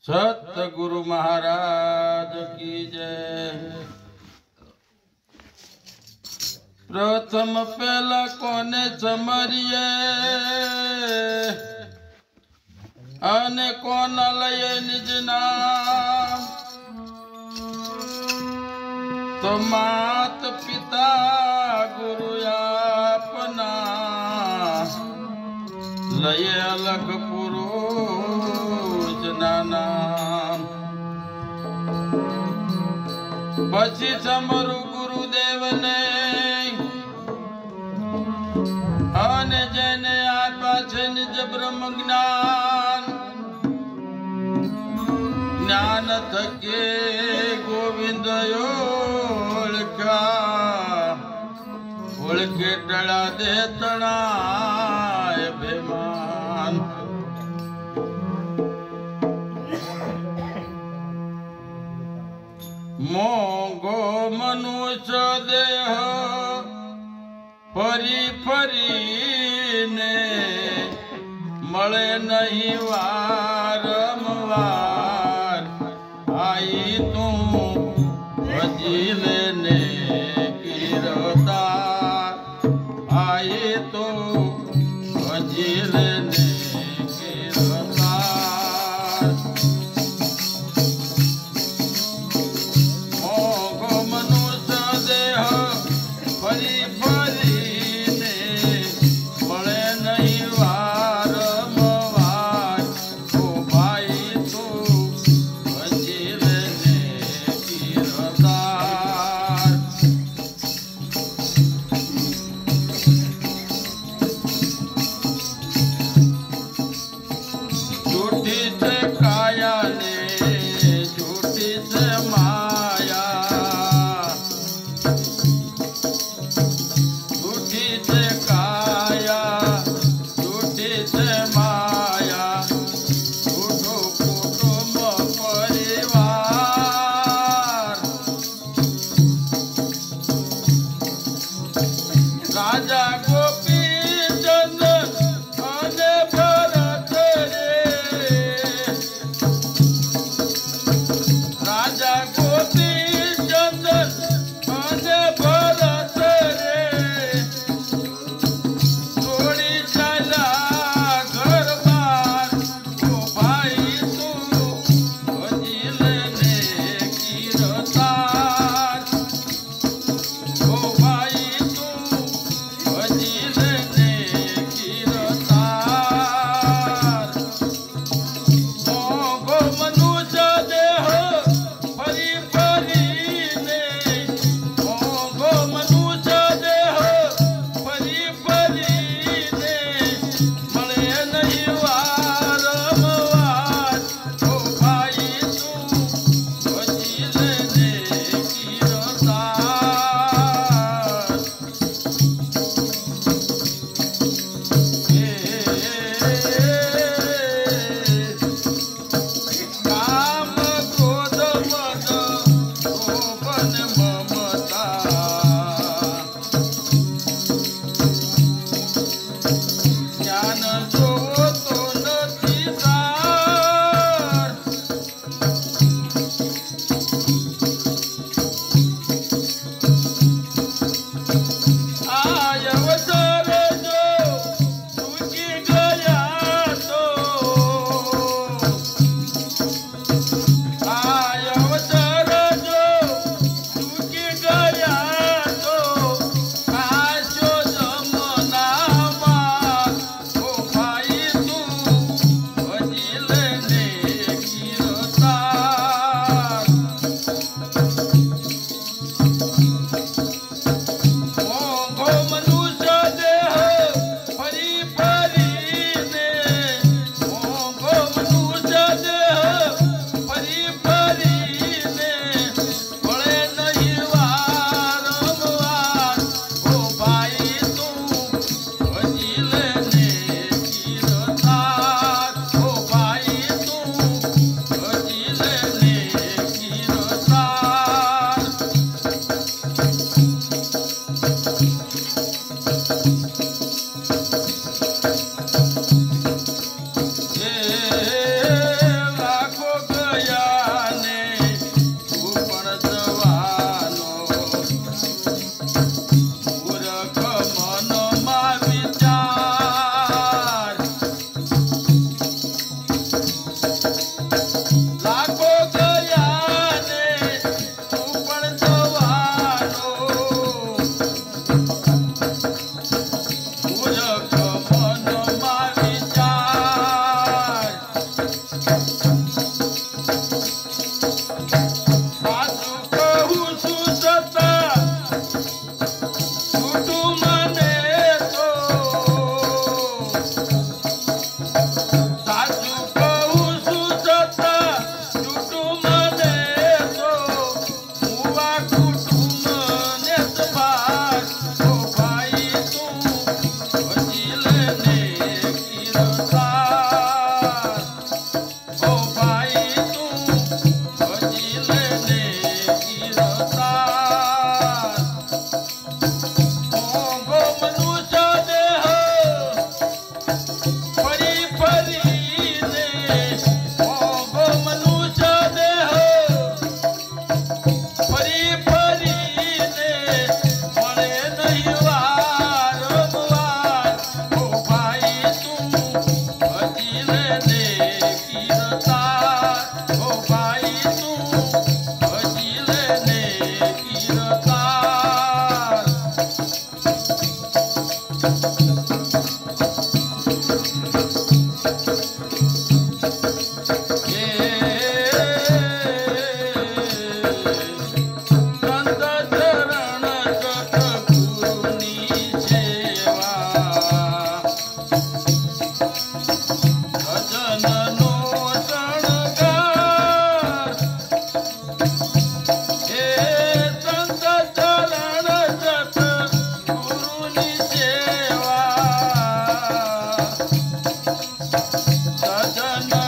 सतगुरु महाराज की जय। प्रथम पहला कोने समरिए अने कोन लये निज नाम। तो मात पिता गुरु अपना लये अलग पुरुष नाम। पछी समरु गुरुदेव ने अने जेने आप्या छे निज ब्रह्म ज्ञान। ज्ञान थके गोविंद ओळख्या ओळखे टळा दे तणाय बेमान। मोंघो मनुष्य देह फरी फरी ने मळे नहीं वारंवार। आई तू भजी लेने गिरदार। आई तू भजी लेने गिरदार। मोंघो मनुष्य देह फरी फरी ने मळे नहीं वारंवार। ओ भाई तू भजी लेने गिरदार। મોંઘો મનુષ્ય દેહ ફરી ફરીને મળે નહીં વારંવાર. ઓ ભાઈ તું હજી લે દે કીર્તાર. ઓ ભાઈ તું હજી લે દે કીર્તાર. Sajana